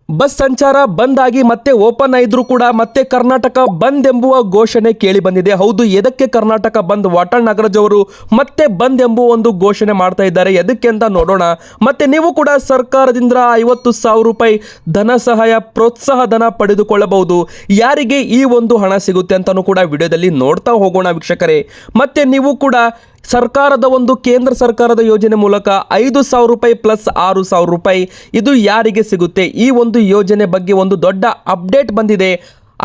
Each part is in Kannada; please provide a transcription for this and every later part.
ಬಸ್ ಸಂಚಾರ ಬಂದ್ ಆಗಿ ಮತ್ತೆ ಓಪನ್ ಆಯಿದ್ರು ಕೂಡ ಮತ್ತೆ ಕರ್ನಾಟಕ ಬಂದ್ ಎಂಬುವ ಘೋಷಣೆ ಕೇಳಿ ಬಂದಿದೆ. ಹೌದು, ಎದಕ್ಕೆ ಕರ್ನಾಟಕ ಬಂದ್? ವಾಟಾಳ್ ನಾಗರಾಜ್ ಅವರು ಮತ್ತೆ ಬಂದ್ ಎಂಬುವ ಒಂದು ಘೋಷಣೆ ಮಾಡ್ತಾ ಇದ್ದಾರೆ. ಎದಕ್ಕೆ ಅಂತ ನೋಡೋಣ. ಮತ್ತೆ ನೀವು ಕೂಡ ಸರ್ಕಾರದಿಂದ 50,000 ರೂಪಾಯಿ ಧನ ಸಹಾಯ, ಪ್ರೋತ್ಸಾಹ ಧನ ಪಡೆದುಕೊಳ್ಳಬಹುದು. ಯಾರಿಗೆ ಈ ಒಂದು ಹಣ ಸಿಗುತ್ತೆ ಅಂತಾನೂ ಕೂಡ ವಿಡಿಯೋದಲ್ಲಿ ನೋಡ್ತಾ ಹೋಗೋಣ ವೀಕ್ಷಕರೇ. ಮತ್ತೆ ನೀವು ಕೂಡ ಸರ್ಕಾರದ ಒಂದು ಕೇಂದ್ರ ಸರ್ಕಾರದ ಯೋಜನೆ ಮೂಲಕ 5,000 ರೂಪಾಯಿ ಪ್ಲಸ್ 6,000 ರೂಪಾಯಿ ಇದು ಯಾರಿಗೆ ಸಿಗುತ್ತೆ? ಈ ಒಂದು ಯೋಜನೆ ಬಗ್ಗೆ ಒಂದು ದೊಡ್ಡ ಅಪ್ಡೇಟ್ ಬಂದಿದೆ.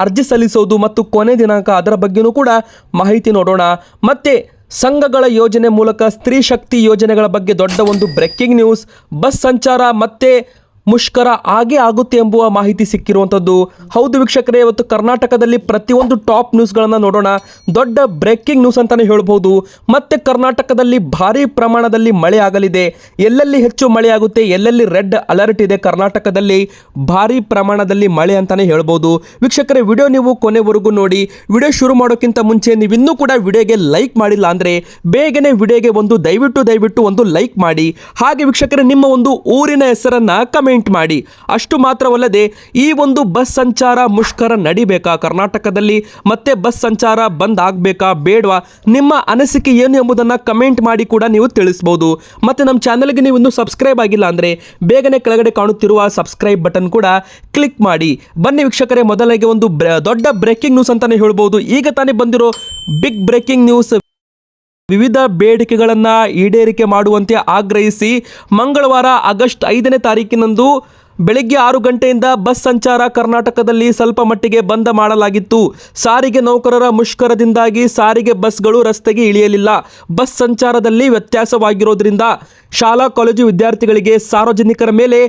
ಅರ್ಜಿ ಸಲ್ಲಿಸೋದು ಮತ್ತು ಕೊನೆ ದಿನಾಂಕ, ಅದರ ಬಗ್ಗೆನೂ ಕೂಡ ಮಾಹಿತಿ ನೋಡೋಣ. ಮತ್ತೆ ಸಂಘಗಳ ಯೋಜನೆ ಮೂಲಕ ಸ್ತ್ರೀ ಶಕ್ತಿ ಯೋಜನೆಗಳ ಬಗ್ಗೆ ದೊಡ್ಡ ಒಂದು ಬ್ರೇಕಿಂಗ್ ನ್ಯೂಸ್. ಬಸ್ ಸಂಚಾರ ಮತ್ತೆ ಮುಷ್ಕರ ಆಗೇ ಆಗುತ್ತೆ ಎಂಬುವ ಮಾಹಿತಿ ಸಿಕ್ಕಿರುವಂಥದ್ದು. ಹೌದು ವೀಕ್ಷಕರೇ, ಇವತ್ತು ಕರ್ನಾಟಕದಲ್ಲಿ ಪ್ರತಿಯೊಂದು ಟಾಪ್ ನ್ಯೂಸ್ಗಳನ್ನು ನೋಡೋಣ. ದೊಡ್ಡ ಬ್ರೇಕಿಂಗ್ ನ್ಯೂಸ್ ಅಂತಲೇ ಹೇಳ್ಬೋದು. ಮತ್ತೆ ಕರ್ನಾಟಕದಲ್ಲಿ ಭಾರಿ ಪ್ರಮಾಣದಲ್ಲಿ ಮಳೆ ಆಗಲಿದೆ. ಎಲ್ಲೆಲ್ಲಿ ಹೆಚ್ಚು ಮಳೆ ಆಗುತ್ತೆ, ಎಲ್ಲೆಲ್ಲಿ ರೆಡ್ ಅಲರ್ಟ್ ಇದೆ, ಕರ್ನಾಟಕದಲ್ಲಿ ಭಾರಿ ಪ್ರಮಾಣದಲ್ಲಿ ಮಳೆ ಅಂತಲೇ ಹೇಳ್ಬೋದು. ವೀಕ್ಷಕರೇ, ವಿಡಿಯೋ ನೀವು ಕೊನೆವರೆಗೂ ನೋಡಿ. ವಿಡಿಯೋ ಶುರು ಮಾಡೋಕ್ಕಿಂತ ಮುಂಚೆ ನೀವು ಇನ್ನೂ ಕೂಡ ವಿಡಿಯೋಗೆ ಲೈಕ್ ಮಾಡಿಲ್ಲ ಅಂದರೆ ಬೇಗನೆ ವಿಡಿಯೋಗೆ ದಯವಿಟ್ಟು ಒಂದು ಲೈಕ್ ಮಾಡಿ. ಹಾಗೆ ವೀಕ್ಷಕರೇ, ನಿಮ್ಮ ಒಂದು ಊರಿನ ಹೆಸರನ್ನು ಕಮೆಂಟ್ ಮಾಡಿ. ಅಷ್ಟು ಮಾತ್ರವಲ್ಲದೆ ಈ ಒಂದು ಬಸ್ ಸಂಚಾರ ಮುಷ್ಕರ ನಡಿಬೇಕಾ ಕರ್ನಾಟಕದಲ್ಲಿ? ಮತ್ತೆ ಬಸ್ ಸಂಚಾರ ಬಂದ್ ಆಗಬೇಕಾ ಬೇಡವಾ? ನಿಮ್ಮ ಅನಿಸಿಕೆ ಏನು ಎಂಬುದನ್ನು ಕಮೆಂಟ್ ಮಾಡಿ ಕೂಡ ನೀವು ತಿಳಿಸಬಹುದು. ಮತ್ತೆ ನಮ್ಮ ಚಾನೆಲ್ಗೆ ನೀವು ಇನ್ನೂ ಸಬ್ಸ್ಕ್ರೈಬ್ ಆಗಿಲ್ಲ ಅಂದರೆ ಬೇಗನೆ ಕೆಳಗಡೆ ಕಾಣುತ್ತಿರುವ ಸಬ್ಸ್ಕ್ರೈಬ್ ಬಟನ್ ಕೂಡ ಕ್ಲಿಕ್ ಮಾಡಿ. ಬನ್ನಿ ವೀಕ್ಷಕರೇ, ಮೊದಲಿಗೆ ಒಂದು ದೊಡ್ಡ ಬ್ರೇಕಿಂಗ್ ನ್ಯೂಸ್ ಅಂತಾನೆ ಹೇಳ್ಬೋದು. ಈಗ ತಾನೇ ಬಂದಿರೋ ಬಿಗ್ ಬ್ರೇಕಿಂಗ್ ನ್ಯೂಸ್. ವಿವಿಧ ಬೇಡಿಕೆಗಳನ್ನು ಈಡೇರಿಕೆ ಮಾಡುವಂತೆ ಆಗ್ರಹಿಸಿ ಮಂಗಳವಾರ ಆಗಸ್ಟ್ 5ನೇ ತಾರೀಕಿನಂದು ಬೆಳಗ್ಗೆ 6 ಗಂಟೆಯಿಂದ ಬಸ್ ಸಂಚಾರ ಕರ್ನಾಟಕದಲ್ಲಿ ಸ್ವಲ್ಪ ಮಟ್ಟಿಗೆ ಬಂದ್ ಮಾಡಲಾಗಿತ್ತು. ಸಾರಿಗೆ ನೌಕರರ ಮುಷ್ಕರದಿಂದಾಗಿ ಸಾರಿಗೆ ಬಸ್ಗಳು ರಸ್ತೆಗೆ ಇಳಿಯಲಿಲ್ಲ. ಬಸ್ ಸಂಚಾರದಲ್ಲಿ ವ್ಯತ್ಯಾಸವಾಗಿರೋದ್ರಿಂದ ಶಾಲಾ ಕಾಲೇಜು ವಿದ್ಯಾರ್ಥಿಗಳಿಗೆ, ಸಾರ್ವಜನಿಕರ ಮೇಲೆ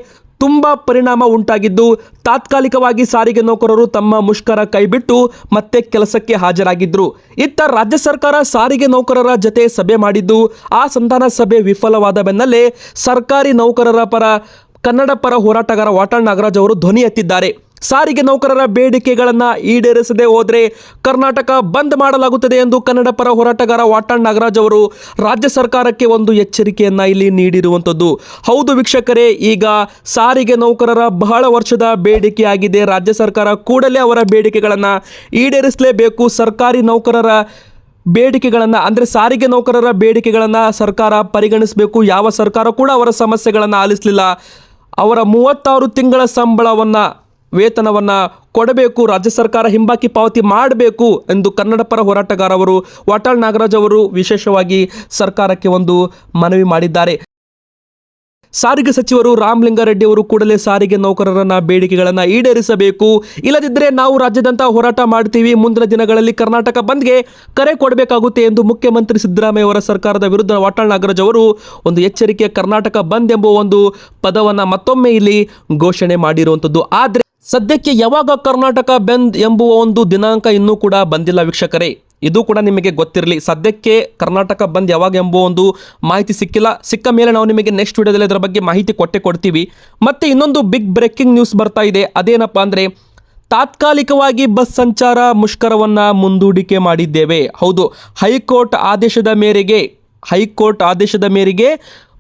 ತುಂಬ ಪರಿಣಾಮ ಉಂಟಾಗಿದ್ದು ತಾತ್ಕಾಲಿಕವಾಗಿ ಸಾರಿಗೆ ನೌಕರರು ತಮ್ಮ ಮುಷ್ಕರ ಕೈಬಿಟ್ಟು ಮತ್ತೆ ಕೆಲಸಕ್ಕೆ ಹಾಜರಾಗಿದ್ದರು. ಇತ್ತ ರಾಜ್ಯ ಸರ್ಕಾರ ಸಾರಿಗೆ ನೌಕರರ ಜತೆ ಸಭೆ ಮಾಡಿದ್ದು ಆ ಸಂಧಾನ ಸಭೆ ವಿಫಲವಾದ ಬೆನ್ನಲ್ಲೇ ಸರ್ಕಾರಿ ನೌಕರರ ಪರ ಕನ್ನಡ ಪರ ಹೋರಾಟಗಾರ ವಾಟಾಳ್ ನಾಗರಾಜ್ ಅವರು ಧ್ವನಿ ಎತ್ತಿದ್ದಾರೆ. ಸಾರಿಗೆ ನೌಕರರ ಬೇಡಿಕೆಗಳನ್ನು ಈಡೇರಿಸದೆ ಹೋದರೆ ಕರ್ನಾಟಕ ಬಂದ್ ಮಾಡಲಾಗುತ್ತದೆ ಎಂದು ಕನ್ನಡ ಪರ ಹೋರಾಟಗಾರ ವಾಟಾಳ್ ನಾಗರಾಜ್ ಅವರು ರಾಜ್ಯ ಸರ್ಕಾರಕ್ಕೆ ಒಂದು ಎಚ್ಚರಿಕೆಯನ್ನು ಇಲ್ಲಿ ನೀಡಿರುವಂಥದ್ದು. ಹೌದು ವೀಕ್ಷಕರೇ, ಈಗ ಸಾರಿಗೆ ನೌಕರರ ಬಹಳ ವರ್ಷದ ಬೇಡಿಕೆಯಾಗಿದೆ. ರಾಜ್ಯ ಸರ್ಕಾರ ಕೂಡಲೇ ಅವರ ಬೇಡಿಕೆಗಳನ್ನು ಈಡೇರಿಸಲೇಬೇಕು. ಸರ್ಕಾರಿ ನೌಕರರ ಬೇಡಿಕೆಗಳನ್ನು ಅಂದರೆ ಸಾರಿಗೆ ನೌಕರರ ಬೇಡಿಕೆಗಳನ್ನು ಸರ್ಕಾರ ಪರಿಗಣಿಸಬೇಕು. ಯಾವ ಸರ್ಕಾರ ಕೂಡ ಅವರ ಸಮಸ್ಯೆಗಳನ್ನು ಆಲಿಸಲಿಲ್ಲ. ಅವರ 36 ತಿಂಗಳ ವೇತನವನ್ನು ಕೊಡಬೇಕು, ರಾಜ್ಯ ಸರ್ಕಾರ ಹಿಂಬಾಕಿ ಪಾವತಿ ಮಾಡಬೇಕು ಎಂದು ಕನ್ನಡ ಪರ ಹೋರಾಟಗಾರವರು ವಾಟಾಳ್ ನಾಗರಾಜ್ ಅವರು ವಿಶೇಷವಾಗಿ ಸರ್ಕಾರಕ್ಕೆ ಒಂದು ಮನವಿ ಮಾಡಿದ್ದಾರೆ. ಸಾರಿಗೆ ಸಚಿವರು ರಾಮಲಿಂಗಾರೆಡ್ಡಿ ಅವರು ಕೂಡಲೇ ಸಾರಿಗೆ ನೌಕರರನ್ನ ಬೇಡಿಕೆಗಳನ್ನು ಈಡೇರಿಸಬೇಕು, ಇಲ್ಲದಿದ್ದರೆ ನಾವು ರಾಜ್ಯದಂತ ಹೋರಾಟ ಮಾಡ್ತೀವಿ, ಮುಂದಿನ ದಿನಗಳಲ್ಲಿ ಕರ್ನಾಟಕ ಬಂದ್ಗೆ ಕರೆ ಕೊಡಬೇಕಾಗುತ್ತೆ ಎಂದು ಮುಖ್ಯಮಂತ್ರಿ ಸಿದ್ದರಾಮಯ್ಯ ಅವರ ಸರ್ಕಾರದ ವಿರುದ್ಧ ವಾಟಾಳ್ ನಾಗರಾಜ್ ಅವರು ಒಂದು ಎಚ್ಚರಿಕೆ, ಕರ್ನಾಟಕ ಬಂದ್ ಎಂಬ ಒಂದು ಪದವನ್ನು ಮತ್ತೊಮ್ಮೆ ಇಲ್ಲಿ ಘೋಷಣೆ ಮಾಡಿರುವಂಥದ್ದು. ಆದರೆ ಸದ್ಯಕ್ಕೆ ಯಾವಾಗ ಕರ್ನಾಟಕ ಬಂದ್ ಎಂಬುವ ಒಂದು ದಿನಾಂಕ ಇನ್ನೂ ಕೂಡ ಬಂದಿಲ್ಲ ವೀಕ್ಷಕರೇ. ಇದು ಕೂಡ ನಿಮಗೆ ಗೊತ್ತಿರಲಿ. ಸದ್ಯಕ್ಕೆ ಕರ್ನಾಟಕ ಬಂದ್ ಯಾವಾಗ ಎಂಬ ಒಂದು ಮಾಹಿತಿ ಸಿಕ್ಕಿಲ್ಲ. ಸಿಕ್ಕ ಮೇಲೆ ನಾವು ನಿಮಗೆ ನೆಕ್ಸ್ಟ್ ವಿಡಿಯೋದಲ್ಲಿ ಅದರ ಬಗ್ಗೆ ಮಾಹಿತಿ ಕೊಡ್ತೀವಿ. ಮತ್ತು ಇನ್ನೊಂದು ಬಿಗ್ ಬ್ರೇಕಿಂಗ್ ನ್ಯೂಸ್ ಬರ್ತಾ ಇದೆ. ಅದೇನಪ್ಪ ಅಂದರೆ ತಾತ್ಕಾಲಿಕವಾಗಿ ಬಸ್ ಸಂಚಾರ ಮುಷ್ಕರವನ್ನು ಮುಂದೂಡಿಕೆ ಮಾಡಿದ್ದೇವೆ. ಹೌದು, ಹೈಕೋರ್ಟ್ ಆದೇಶದ ಮೇರೆಗೆ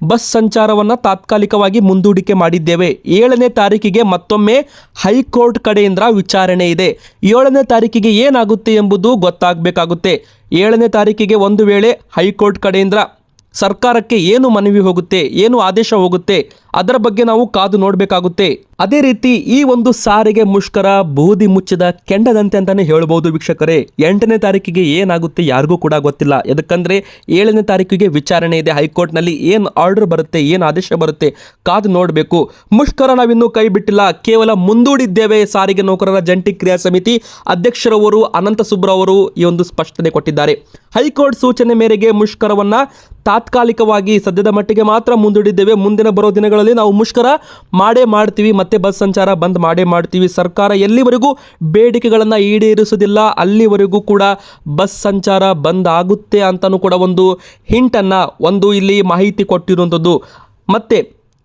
ಬಸ್ ಸಂಚಾರವನ್ನು ತಾತ್ಕಾಲಿಕವಾಗಿ ಮುಂದೂಡಿಕೆ ಮಾಡಿದ್ದೇವೆ. 7ನೇ ತಾರೀಕಿಗೆ ಮತ್ತೊಮ್ಮೆ ಹೈಕೋರ್ಟ್ ಕಡೆಯಿಂದ ವಿಚಾರಣೆ ಇದೆ. 7ನೇ ತಾರೀಕಿಗೆ ಏನಾಗುತ್ತೆ ಎಂಬುದು ಗೊತ್ತಾಗಬೇಕಾಗುತ್ತೆ. 7ನೇ ತಾರೀಕಿಗೆ ಒಂದು ವೇಳೆ ಹೈಕೋರ್ಟ್ ಕಡೆಯಿಂದ ಸರ್ಕಾರಕ್ಕೆ ಏನು ಮನವಿ ಹೋಗುತ್ತೆ, ಏನು ಆದೇಶ ಹೋಗುತ್ತೆ, ಅದರ ಬಗ್ಗೆ ನಾವು ಕಾದು ನೋಡಬೇಕಾಗುತ್ತೆ. ಅದೇ ರೀತಿ ಈ ಒಂದು ಸಾರಿಗೆ ಮುಷ್ಕರ ಬೂದಿ ಮುಚ್ಚಿದ ಕೆಂಡದಂತೆ ಅಂತಾನೆ ಹೇಳ್ಬೋದು ವೀಕ್ಷಕರೇ. 8ನೇ ತಾರೀಕಿಗೆ ಏನಾಗುತ್ತೆ ಯಾರಿಗೂ ಕೂಡ ಗೊತ್ತಿಲ್ಲ. ಯಾಕಂದ್ರೆ 7ನೇ ತಾರೀಕಿಗೆ ವಿಚಾರಣೆ ಇದೆ. ಹೈಕೋರ್ಟ್ನಲ್ಲಿ ಏನು ಆರ್ಡರ್ ಬರುತ್ತೆ, ಏನು ಆದೇಶ ಬರುತ್ತೆ, ಕಾದು ನೋಡಬೇಕು. ಮುಷ್ಕರ ನಾವಿನ್ನೂ ಕೈ ಬಿಟ್ಟಿಲ್ಲ, ಕೇವಲ ಮುಂದೂಡಿದ್ದೇವೆ. ಸಾರಿಗೆ ನೌಕರರ ಜಂಟಿ ಕ್ರಿಯಾ ಸಮಿತಿ ಅಧ್ಯಕ್ಷರವರು ಅನಂತ ಸುಬ್ರಾವ್ ಅವರು ಈ ಒಂದು ಸ್ಪಷ್ಟನೆ ಕೊಟ್ಟಿದ್ದಾರೆ. ಹೈಕೋರ್ಟ್ ಸೂಚನೆ ಮೇರೆಗೆ ಮುಷ್ಕರವನ್ನ ತಾತ್ಕಾಲಿಕವಾಗಿ ಸದ್ಯದ ಮಟ್ಟಿಗೆ ಮಾತ್ರ ಮುಂದೂಡಿದ್ದೇವೆ. ಮುಂದಿನ ಬರೋ ದಿನಗಳಲ್ಲಿ ನಾವು ಮುಷ್ಕರ ಮಾಡೇ ಮಾಡ್ತೀವಿ, ಮತ್ತೆ ಬಸ್ ಸಂಚಾರ ಬಂದ್ ಮಾಡೇ ಮಾಡ್ತೀವಿ. ಸರ್ಕಾರ ಎಲ್ಲಿವರೆಗೂ ಬೇಡಿಕೆಗಳನ್ನು ಈಡೇರಿಸುವುದಿಲ್ಲ ಅಲ್ಲಿವರೆಗೂ ಕೂಡ ಬಸ್ ಸಂಚಾರ ಬಂದ್ ಆಗುತ್ತೆ ಅಂತಲೂ ಕೂಡ ಒಂದು ಹಿಂಟನ್ನು ಒಂದು ಇಲ್ಲಿ ಮಾಹಿತಿ ಕೊಟ್ಟಿರುವಂಥದ್ದು. ಮತ್ತೆ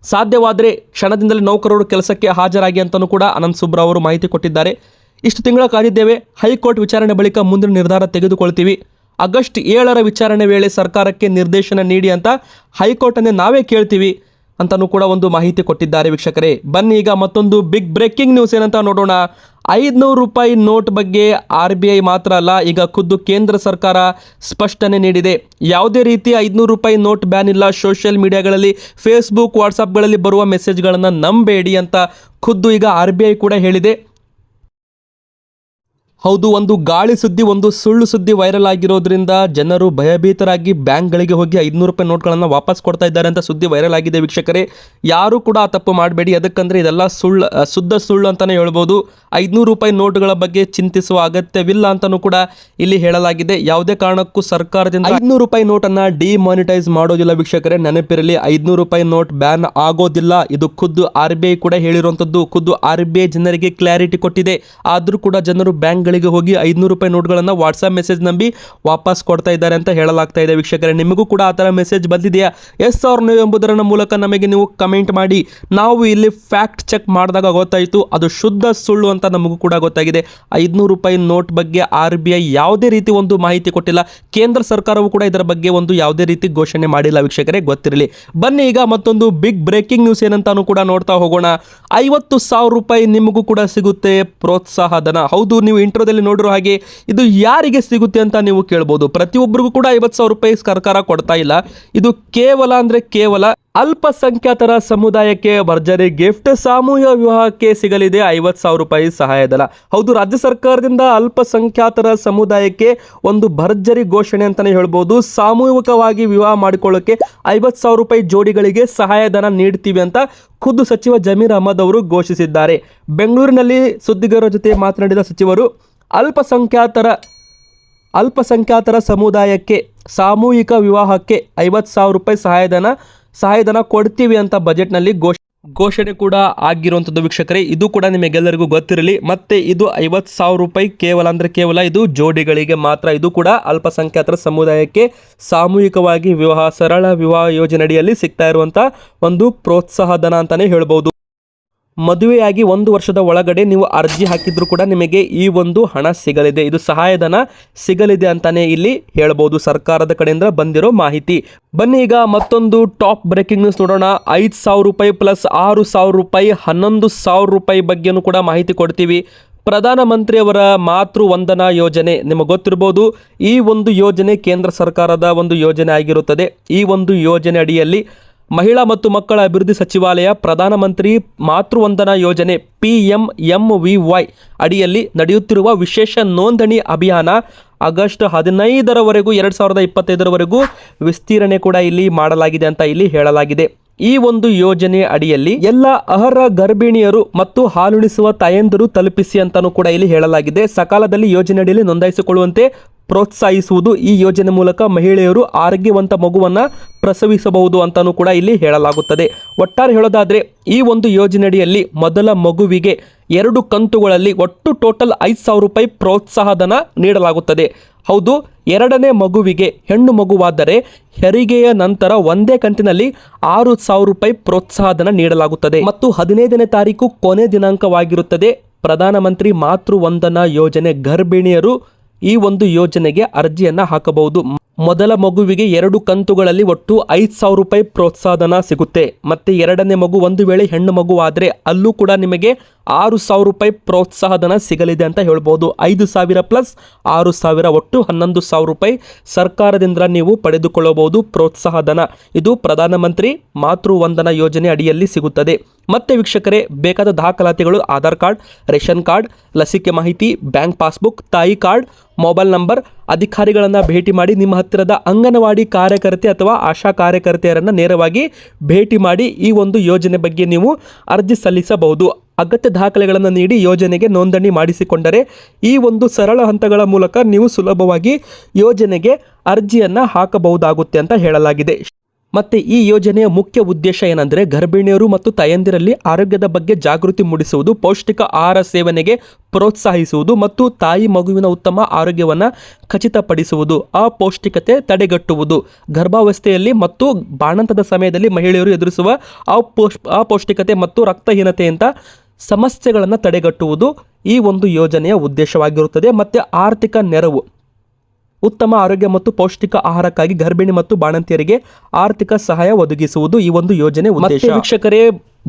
ಸಾಧ್ಯವಾದರೆ ಕ್ಷಣದಿಂದಲೇ ನೌಕರರು ಕೆಲಸಕ್ಕೆ ಹಾಜರಾಗಿ ಅಂತಲೂ ಕೂಡ ಅನಂತ್ ಸುಬ್ರಾವ್ ಅವರು ಮಾಹಿತಿ ಕೊಟ್ಟಿದ್ದಾರೆ. ಇಷ್ಟು ತಿಂಗಳ ಕಾದಿದ್ದೇವೆ. ಹೈಕೋರ್ಟ್ ವಿಚಾರಣೆ ಬಳಿಕ ಮುಂದಿನ ನಿರ್ಧಾರ ತೆಗೆದುಕೊಳ್ತೀವಿ. ಆಗಸ್ಟ್ 7ರ ವಿಚಾರಣೆ ವೇಳೆ ಸರ್ಕಾರಕ್ಕೆ ನಿರ್ದೇಶನ ನೀಡಿ ಅಂತ ಹೈಕೋರ್ಟನ್ನೇ ನಾವೇ ಕೇಳ್ತೀವಿ. ಅಂತಲೂ ಕೂಡ ಒಂದು ಮಾಹಿತಿ ಕೊಟ್ಟಿದ್ದಾರೆ ವೀಕ್ಷಕರೇ. ಬನ್ನಿ ಈಗ ಮತ್ತೊಂದು ಬಿಗ್ ಬ್ರೇಕಿಂಗ್ ನ್ಯೂಸ್ ಏನಂತ ನೋಡೋಣ. 500 ರೂಪಾಯಿ ನೋಟ್ ಬಗ್ಗೆ RBI ಮಾತ್ರ ಅಲ್ಲ, ಈಗ ಖುದ್ದು ಕೇಂದ್ರ ಸರ್ಕಾರ ಸ್ಪಷ್ಟನೆ ನೀಡಿದೆ. ಯಾವುದೇ ರೀತಿ 500 ರೂಪಾಯಿ ನೋಟ್ ಬ್ಯಾನ್ ಇಲ್ಲ. ಸೋಷಿಯಲ್ ಮೀಡಿಯಾಗಳಲ್ಲಿ ಫೇಸ್ಬುಕ್ ವಾಟ್ಸಪ್ಗಳಲ್ಲಿ ಬರುವ ಮೆಸೇಜ್ಗಳನ್ನು ನಂಬೇಡಿ ಅಂತ ಖುದ್ದು ಈಗ RBI ಕೂಡ ಹೇಳಿದೆ. ಹೌದು, ಒಂದು ಗಾಳಿ ಸುದ್ದಿ, ಒಂದು ಸುಳ್ಳು ಸುದ್ದಿ ವೈರಲ್ ಆಗಿರೋದ್ರಿಂದ ಜನರು ಭಯಭೀತರಾಗಿ ಬ್ಯಾಂಕ್ಗಳಿಗೆ ಹೋಗಿ 500 ರೂಪಾಯಿ ನೋಟ್ಗಳನ್ನು ವಾಪಸ್ ಕೊಡ್ತಾ ಇದ್ದಾರೆ ಅಂತ ಸುದ್ದಿ ವೈರಲ್ ಆಗಿದೆ ವೀಕ್ಷಕರೇ. ಯಾರು ಕೂಡ ಆ ತಪ್ಪು ಮಾಡಬೇಡಿ, ಅದಕ್ಕಂದ್ರೆ ಇದೆಲ್ಲ ಶುದ್ಧ ಸುಳ್ಳು ಅಂತಲೇ ಹೇಳ್ಬೋದು. 500 ರೂಪಾಯಿ ನೋಟುಗಳ ಬಗ್ಗೆ ಚಿಂತಿಸುವ ಅಗತ್ಯವಿಲ್ಲ ಅಂತಲೂ ಕೂಡ ಇಲ್ಲಿ ಹೇಳಲಾಗಿದೆ. ಯಾವುದೇ ಕಾರಣಕ್ಕೂ ಸರ್ಕಾರದಿಂದ 500 ರೂಪಾಯಿ ನೋಟನ್ನು ಡಿಮಾನಿಟೈಸ್ ಮಾಡೋದಿಲ್ಲ ವೀಕ್ಷಕರೇ, ನೆನಪಿರಲಿ. 500 ರೂಪಾಯಿ ನೋಟ್ ಬ್ಯಾನ್ ಆಗೋದಿಲ್ಲ. ಇದು ಖುದ್ದು RBI ಕೂಡ ಹೇಳಿರುವಂಥದ್ದು. ಖುದ್ದು RBI ಜನರಿಗೆ ಕ್ಲಾರಿಟಿ ಕೊಟ್ಟಿದೆ. ಆದರೂ ಕೂಡ ಜನರು ಬ್ಯಾಂಕ್ಗಳಿಗೆ ಹೋಗಿ 500 ರೂಪಾಯಿ ನೋಟ್ಗಳನ್ನು ವಾಟ್ಸ್ಆಪ್ ಮೆಸೇಜ್ ನಂಬಿ ವಾಪಸ್ ಕೊಡ್ತಾ ಇದ್ದಾರೆ ಅಂತ ಹೇಳಲಾಗ್ತಾ ಇದೆ ವೀಕ್ಷಕರೇ. ನಿಮಗೂ ಕೂಡ ಆ ಥರ ಮೆಸೇಜ್ ಬಂದಿದೆಯಾ? ಎಸ್ ಆರ್ ನೋ ಎಂಬುದರ ಮೂಲಕ ನಮಗೆ ನೀವು ಕಮೆಂಟ್ ಮಾಡಿ. ನಾವು ಇಲ್ಲಿ ಫ್ಯಾಕ್ಟ್ ಚೆಕ್ ಮಾಡಿದಾಗ ಗೊತ್ತಾಯಿತು, ಅದು ಶುದ್ಧ ಸುಳ್ಳು ಅಂತ ನಮಗೂ ಕೂಡ ಗೊತ್ತಾಗಿದೆ. 500 ರೂಪಾಯಿ ನೋಟ್ ಬಗ್ಗೆ RBI ಯಾವುದೇ ರೀತಿ ಒಂದು ಮಾಹಿತಿ ಕೊಟ್ಟಿಲ್ಲ. ಕೇಂದ್ರ ಸರ್ಕಾರವು ಕೂಡ ಇದರ ಬಗ್ಗೆ ಒಂದು ಯಾವುದೇ ರೀತಿ ಘೋಷಣೆ ಮಾಡಿಲ್ಲ ವೀಕ್ಷಕರೇ, ಗೊತ್ತಿರಲಿ. ಬನ್ನಿ ಈಗ ಮತ್ತೊಂದು ಬಿಗ್ ಬ್ರೇಕಿಂಗ್ ನ್ಯೂಸ್ ಏನಂತಾನು ಕೂಡ ನೋಡ್ತಾ ಹೋಗೋಣ. 50,000 ರೂಪಾಯಿ ನಿಮಗೂ ಕೂಡ ಸಿಗುತ್ತೆ ಪ್ರೋತ್ಸಾಹ ಧನ. ಹೌದು, ನೀವು ಇಂಟ್ರೋದಲ್ಲಿ ನೋಡಿರೋ ಹಾಗೆ ಇದು ಯಾರಿಗೆ ಸಿಗುತ್ತೆ ಅಂತ ನೀವು ಕೇಳ್ಬೋದು. ಪ್ರತಿಯೊಬ್ಬರಿಗೂ ಕೂಡ 50,000 ರೂಪಾಯಿ ಸರ್ಕಾರ ಕೊಡ್ತಾ ಇಲ್ಲ. ಇದು ಕೇವಲ ಅಲ್ಪಸಂಖ್ಯಾತರ ಸಮುದಾಯಕ್ಕೆ ಭರ್ಜರಿ ಗಿಫ್ಟ್. ಸಾಮೂಹಿಕ ವಿವಾಹಕ್ಕೆ ಸಿಗಲಿದೆ 50,000 ರೂಪಾಯಿ ಸಹಾಯಧನ. ಹೌದು, ರಾಜ್ಯ ಸರ್ಕಾರದಿಂದ ಅಲ್ಪಸಂಖ್ಯಾತರ ಸಮುದಾಯಕ್ಕೆ ಒಂದು ಭರ್ಜರಿ ಘೋಷಣೆ ಅಂತಾನೆ ಹೇಳ್ಬೋದು. ಸಾಮೂಹಿಕವಾಗಿ ವಿವಾಹ ಮಾಡಿಕೊಳ್ಳೋಕೆ 50,000 ರೂಪಾಯಿ ಜೋಡಿಗಳಿಗೆ ಸಹಾಯಧನ ನೀಡ್ತೀವಿ ಅಂತ ಖುದ್ದು ಸಚಿವ ಜಮೀರ್ ಅಹಮದ್ ಅವರು ಘೋಷಿಸಿದ್ದಾರೆ. ಬೆಂಗಳೂರಿನಲ್ಲಿ ಸುದ್ದಿಗಾರರ ಜೊತೆ ಮಾತನಾಡಿದ ಸಚಿವರು, ಅಲ್ಪಸಂಖ್ಯಾತರ ಸಮುದಾಯಕ್ಕೆ ಸಾಮೂಹಿಕ ವಿವಾಹಕ್ಕೆ 50,000 ರೂಪಾಯಿ ಸಹಾಯಧನ ಕೊಡ್ತೀವಿ ಅಂತ ಬಜೆಟ್ನಲ್ಲಿ ಘೋಷಣೆ ಕೂಡ ಆಗಿರುವಂಥದ್ದು ವೀಕ್ಷಕರೇ. ಇದು ಕೂಡ ನಿಮಗೆಲ್ಲರಿಗೂ ಗೊತ್ತಿರಲಿ. ಮತ್ತೆ ಇದು 50,000 ರೂಪಾಯಿ ಕೇವಲ ಇದು ಜೋಡಿಗಳಿಗೆ ಮಾತ್ರ. ಇದು ಕೂಡ ಅಲ್ಪಸಂಖ್ಯಾತರ ಸಮುದಾಯಕ್ಕೆ ಸಾಮೂಹಿಕವಾಗಿ ಸರಳ ವಿವಾಹ ಯೋಜನೆಯಡಿಯಲ್ಲಿ ಸಿಗ್ತಾ ಇರುವಂಥ ಒಂದು ಪ್ರೋತ್ಸಾಹ ಧನ ಅಂತಾನೆ ಹೇಳ್ಬೋದು. ಮದುವೆಯಾಗಿ 1 ವರ್ಷದ ಒಳಗಡೆ ನೀವು ಅರ್ಜಿ ಹಾಕಿದ್ರು ಕೂಡ ನಿಮಗೆ ಈ ಒಂದು ಹಣ ಸಿಗಲಿದೆ. ಇದು ಸಹಾಯಧನ ಸಿಗಲಿದೆ ಅಂತಾನೆ ಇಲ್ಲಿ ಹೇಳ್ಬೋದು, ಸರ್ಕಾರದ ಕಡೆಯಿಂದ ಬಂದಿರೋ ಮಾಹಿತಿ. ಬನ್ನಿ ಈಗ ಮತ್ತೊಂದು ಟಾಪ್ ಬ್ರೇಕಿಂಗ್ ನ್ಯೂಸ್ ನೋಡೋಣ. 5,000 ರೂಪಾಯಿ ಪ್ಲಸ್ 6,000 ರೂಪಾಯಿ 11,000 ರೂಪಾಯಿ ಬಗ್ಗೆನೂ ಕೂಡ ಮಾಹಿತಿ ಕೊಡ್ತೀವಿ. ಪ್ರಧಾನಮಂತ್ರಿಯವರ ಮಾತೃ ವಂದನಾ ಯೋಜನೆ ನಿಮಗೆ ಗೊತ್ತಿರ್ಬೋದು. ಈ ಒಂದು ಯೋಜನೆ ಕೇಂದ್ರ ಸರ್ಕಾರದ ಒಂದು ಯೋಜನೆ ಆಗಿರುತ್ತದೆ. ಈ ಒಂದು ಯೋಜನೆ ಅಡಿಯಲ್ಲಿ ಮಹಿಳಾ ಮತ್ತು ಮಕ್ಕಳ ಅಭಿವೃದ್ಧಿ ಸಚಿವಾಲಯ ಪ್ರಧಾನಮಂತ್ರಿ ಮಾತೃವಂದನಾ ಯೋಜನೆ PMMVY ಅಡಿಯಲ್ಲಿ ನಡೆಯುತ್ತಿರುವ ವಿಶೇಷ ನೋಂದಣಿ ಅಭಿಯಾನ ಆಗಸ್ಟ್ 15ರವರೆಗೂ 2025ರವರೆಗೂ ವಿಸ್ತೀರ್ಣೆ ಕೂಡ ಇಲ್ಲಿ ಮಾಡಲಾಗಿದೆ ಅಂತ ಇಲ್ಲಿ ಹೇಳಲಾಗಿದೆ. ಈ ಒಂದು ಯೋಜನೆ ಅಡಿಯಲ್ಲಿ ಎಲ್ಲ ಅರ್ಹ ಗರ್ಭಿಣಿಯರು ಮತ್ತು ಹಾಲುಣಿಸುವ ತಾಯಂದಿರು ತಲುಪಿಸಿ ಅಂತಾನೂ ಕೂಡ ಇಲ್ಲಿ ಹೇಳಲಾಗಿದೆ. ಸಕಾಲದಲ್ಲಿ ಯೋಜನೆ ಅಡಿಯಲ್ಲಿ ನೋಂದಾಯಿಸಿಕೊಳ್ಳುವಂತೆ ಪ್ರೋತ್ಸಾಹಿಸುವುದು. ಈ ಯೋಜನೆ ಮೂಲಕ ಮಹಿಳೆಯರು ಆರೋಗ್ಯವಂತ ಮಗುವನ್ನು ಪ್ರಸವಿಸಬಹುದು ಅಂತಾನೂ ಕೂಡ ಇಲ್ಲಿ ಹೇಳಲಾಗುತ್ತದೆ. ಒಟ್ಟಾರೆ ಹೇಳೋದಾದರೆ ಈ ಒಂದು ಯೋಜನೆಯಡಿಯಲ್ಲಿ ಮೊದಲ ಮಗುವಿಗೆ 2 ಕಂತುಗಳಲ್ಲಿ ಒಟ್ಟು ಟೋಟಲ್ 5,000 ರೂಪಾಯಿ ಪ್ರೋತ್ಸಾಹಧನ ನೀಡಲಾಗುತ್ತದೆ. ಹೌದು, 2ನೇ ಮಗುವಿಗೆ ಹೆಣ್ಣು ಮಗುವಾದರೆ ಹೆರಿಗೆಯ ನಂತರ ಒಂದೇ ಕಂತಿನಲ್ಲಿ 6,000 ರೂಪಾಯಿ ಪ್ರೋತ್ಸಾಹಧನ ನೀಡಲಾಗುತ್ತದೆ. ಮತ್ತು 15ನೇ ತಾರೀಕು ಕೊನೆ ದಿನಾಂಕವಾಗಿರುತ್ತದೆ. ಪ್ರಧಾನಮಂತ್ರಿ ಮಾತೃ ವಂದನಾ ಯೋಜನೆ ಗರ್ಭಿಣಿಯರು ಈ ಒಂದು ಯೋಜನೆಗೆ ಅರ್ಜಿಯನ್ನು ಹಾಕಬಹುದು. ಮೊದಲ ಮಗುವಿಗೆ 2 ಕಂತುಗಳಲ್ಲಿ ಒಟ್ಟು 5,000 ರೂಪಾಯಿ ಪ್ರೋತ್ಸಾಹಧನ ಸಿಗುತ್ತೆ. ಮತ್ತು 2ನೇ ಮಗು ಒಂದು ವೇಳೆ ಹೆಣ್ಣು ಮಗು ಆದರೆ ಅಲ್ಲೂ ಕೂಡ ನಿಮಗೆ 6,000 ರೂಪಾಯಿ ಪ್ರೋತ್ಸಾಹಧನ ಸಿಗಲಿದೆ ಅಂತ ಹೇಳ್ಬೋದು. 5,000 ಪ್ಲಸ್ 6,000 ಒಟ್ಟು 11,000 ರೂಪಾಯಿ ಸರ್ಕಾರದಿಂದ ನೀವು ಪಡೆದುಕೊಳ್ಳಬಹುದು ಪ್ರೋತ್ಸಾಹಧನ. ಇದು ಪ್ರಧಾನಮಂತ್ರಿ ಮಾತೃ ವಂದನಾ ಯೋಜನೆ ಅಡಿಯಲ್ಲಿ ಸಿಗುತ್ತದೆ. ಮತ್ತೆ ವೀಕ್ಷಕರೇ, ಬೇಕಾದ ದಾಖಲಾತಿಗಳು ಆಧಾರ್ ಕಾರ್ಡ್, ರೇಷನ್ ಕಾರ್ಡ್, ಲಸಿಕೆ ಮಾಹಿತಿ, ಬ್ಯಾಂಕ್ ಪಾಸ್ಬುಕ್, ತಾಯಿ ಕಾರ್ಡ್, ಮೊಬೈಲ್ ನಂಬರ್. ಅಧಿಕಾರಿಗಳನ್ನು ಭೇಟಿ ಮಾಡಿ, ನಿಮ್ಮ ಹತ್ತಿರದ ಅಂಗನವಾಡಿ ಕಾರ್ಯಕರ್ತೆ ಅಥವಾ ಆಶಾ ಕಾರ್ಯಕರ್ತೆಯರನ್ನು ನೇರವಾಗಿ ಭೇಟಿ ಮಾಡಿ ಈ ಒಂದು ಯೋಜನೆ ಬಗ್ಗೆ ನೀವು ಅರ್ಜಿ ಸಲ್ಲಿಸಬಹುದು. ಅಗತ್ಯ ದಾಖಲೆಗಳನ್ನು ನೀಡಿ ಯೋಜನೆಗೆ ನೋಂದಣಿ ಮಾಡಿಸಿಕೊಂಡರೆ ಈ ಒಂದು ಸರಳ ಹಂತಗಳ ಮೂಲಕ ನೀವು ಸುಲಭವಾಗಿ ಯೋಜನೆಗೆ ಅರ್ಜಿಯನ್ನು ಹಾಕಬಹುದಾಗುತ್ತೆ ಅಂತ ಹೇಳಲಾಗಿದೆ. ಮತ್ತು ಈ ಯೋಜನೆಯ ಮುಖ್ಯ ಉದ್ದೇಶ ಏನಂದರೆ ಗರ್ಭಿಣಿಯರು ಮತ್ತು ತಾಯಂದಿರಲ್ಲಿ ಆರೋಗ್ಯದ ಬಗ್ಗೆ ಜಾಗೃತಿ ಮೂಡಿಸುವುದು, ಪೌಷ್ಟಿಕ ಆಹಾರ ಸೇವನೆಗೆ ಪ್ರೋತ್ಸಾಹಿಸುವುದು ಮತ್ತು ತಾಯಿ ಮಗುವಿನ ಉತ್ತಮ ಆರೋಗ್ಯವನ್ನು ಖಚಿತಪಡಿಸುವುದು, ಅಪೌಷ್ಟಿಕತೆ ತಡೆಗಟ್ಟುವುದು, ಗರ್ಭಾವಸ್ಥೆಯಲ್ಲಿ ಮತ್ತು ಬಾಣಂತದ ಸಮಯದಲ್ಲಿ ಮಹಿಳೆಯರು ಎದುರಿಸುವ ಅಪೌಷ್ಟಿಕತೆ ಮತ್ತು ರಕ್ತಹೀನತೆಯಂಥ ಸಮಸ್ಯೆಗಳನ್ನು ತಡೆಗಟ್ಟುವುದು ಈ ಒಂದು ಯೋಜನೆಯ ಉದ್ದೇಶವಾಗಿರುತ್ತದೆ. ಮತ್ತು ಆರ್ಥಿಕ ನೆರವು ಉತ್ತಮ ಆರೋಗ್ಯ ಮತ್ತು ಪೌಷ್ಟಿಕ ಆಹಾರಕ್ಕಾಗಿ ಗರ್ಭಿಣಿ ಮತ್ತು ಬಾಣಂತಿಯರಿಗೆ ಆರ್ಥಿಕ ಸಹಾಯ ಒದಗಿಸುವುದು ಈ ಒಂದು ಯೋಜನೆ ಉದ್ದೇಶ. ವೀಕ್ಷಕರೇ,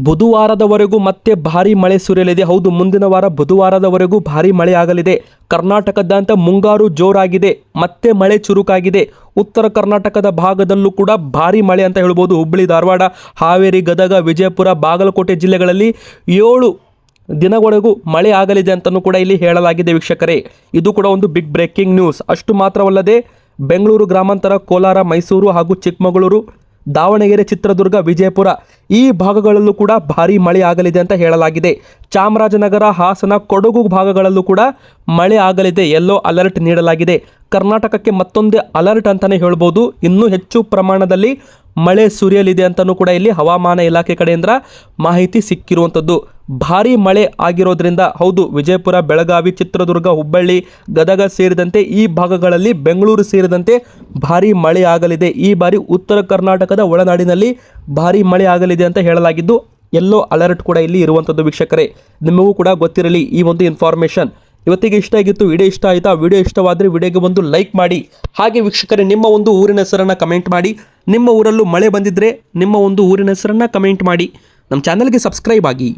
ಬುಧವಾರದವರೆಗೂ ಮತ್ತೆ ಭಾರಿ ಮಳೆ ಸುರಿಯಲಿದೆ. ಹೌದು, ಮುಂದಿನ ವಾರ ಬುಧವಾರದವರೆಗೂ ಭಾರಿ ಮಳೆ ಆಗಲಿದೆ. ಕರ್ನಾಟಕದಾದ್ಯಂತ ಮುಂಗಾರು ಜೋರಾಗಿದೆ, ಮತ್ತೆ ಮಳೆ ಚುರುಕಾಗಿದೆ. ಉತ್ತರ ಕರ್ನಾಟಕದ ಭಾಗದಲ್ಲೂ ಕೂಡ ಭಾರಿ ಮಳೆ ಅಂತ ಹೇಳ್ಬೋದು. ಹುಬ್ಬಳ್ಳಿ, ಧಾರವಾಡ, ಹಾವೇರಿ, ಗದಗ, ವಿಜಯಪುರ, ಬಾಗಲಕೋಟೆ ಜಿಲ್ಲೆಗಳಲ್ಲಿ 7 ದಿನಗಳವರೆಗೂ ಮಳೆ ಆಗಲಿದೆ ಅಂತಲೂ ಕೂಡ ಇಲ್ಲಿ ಹೇಳಲಾಗಿದೆ ವೀಕ್ಷಕರೇ. ಇದು ಕೂಡ ಒಂದು ಬಿಗ್ ಬ್ರೇಕಿಂಗ್ ನ್ಯೂಸ್. ಅಷ್ಟು ಮಾತ್ರವಲ್ಲದೆ ಬೆಂಗಳೂರು ಗ್ರಾಮಾಂತರ, ಕೋಲಾರ, ಮೈಸೂರು ಹಾಗೂ ಚಿಕ್ಕಮಗಳೂರು, ದಾವಣಗೆರೆ, ಚಿತ್ರದುರ್ಗ, ವಿಜಯಪುರ ಈ ಭಾಗಗಳಲ್ಲೂ ಕೂಡ ಭಾರಿ ಮಳೆ ಆಗಲಿದೆ ಅಂತ ಹೇಳಲಾಗಿದೆ. ಚಾಮರಾಜನಗರ, ಹಾಸನ, ಕೊಡಗು ಭಾಗಗಳಲ್ಲೂ ಕೂಡ ಮಳೆ ಆಗಲಿದೆ. ಯೆಲ್ಲೋ ಅಲರ್ಟ್ ನೀಡಲಾಗಿದೆ. ಕರ್ನಾಟಕಕ್ಕೆ ಮತ್ತೊಂದು ಅಲರ್ಟ್ ಅಂತಾನೆ ಹೇಳ್ಬೋದು. ಇನ್ನೂ ಹೆಚ್ಚು ಪ್ರಮಾಣದಲ್ಲಿ ಮಳೆ ಸುರಿಯಲಿದೆ ಅಂತಲೂ ಕೂಡ ಇಲ್ಲಿ ಹವಾಮಾನ ಇಲಾಖೆ ಕಡೆಯಿಂದ ಮಾಹಿತಿ ಸಿಕ್ಕಿರುವಂಥದ್ದು. ಭಾರಿ ಮಳೆ ಆಗಿರೋದ್ರಿಂದ ಹೌದು, ವಿಜಯಪುರ, ಬೆಳಗಾವಿ, ಚಿತ್ರದುರ್ಗ, ಹುಬ್ಬಳ್ಳಿ, ಗದಗ ಸೇರಿದಂತೆ ಈ ಭಾಗಗಳಲ್ಲಿ, ಬೆಂಗಳೂರು ಸೇರಿದಂತೆ ಭಾರಿ ಮಳೆ ಆಗಲಿದೆ. ಈ ಬಾರಿ ಉತ್ತರ ಕರ್ನಾಟಕದ ಒಳನಾಡಿನಲ್ಲಿ ಭಾರಿ ಮಳೆ ಆಗಲಿದೆ ಅಂತ ಹೇಳಲಾಗಿದ್ದು, ಯೆಲ್ಲೋ ಅಲರ್ಟ್ ಕೂಡ ಇಲ್ಲಿ ಇರುವಂಥದ್ದು ವೀಕ್ಷಕರೇ. ನಿಮಗೂ ಕೂಡ ಗೊತ್ತಿರಲಿ ಈ ಒಂದು ಇನ್ಫಾರ್ಮೇಷನ್. ಇವತ್ತಿಗೆ ಇಷ್ಟ ಆಗಿತ್ತು, ವಿಡಿಯೋ ಇಷ್ಟ ಆಯಿತಾ? ವಿಡಿಯೋ ಇಷ್ಟವಾದರೆ ವಿಡಿಯೋಗೆ ಒಂದು ಲೈಕ್ ಮಾಡಿ. ಹಾಗೆ ವೀಕ್ಷಕರೇ, ನಿಮ್ಮ ಒಂದು ಊರಿನ ಹೆಸರನ್ನು ಕಮೆಂಟ್ ಮಾಡಿ. ನಿಮ್ಮ ಊರಲ್ಲೂ ಮಳೆ ಬಂದಿದ್ದರೆ ನಿಮ್ಮ ಒಂದು ಊರಿನ ಹೆಸರನ್ನು ಕಮೆಂಟ್ ಮಾಡಿ. ನಮ್ಮ ಚಾನಲ್ಗೆ ಸಬ್ಸ್ಕ್ರೈಬ್ ಆಗಿ.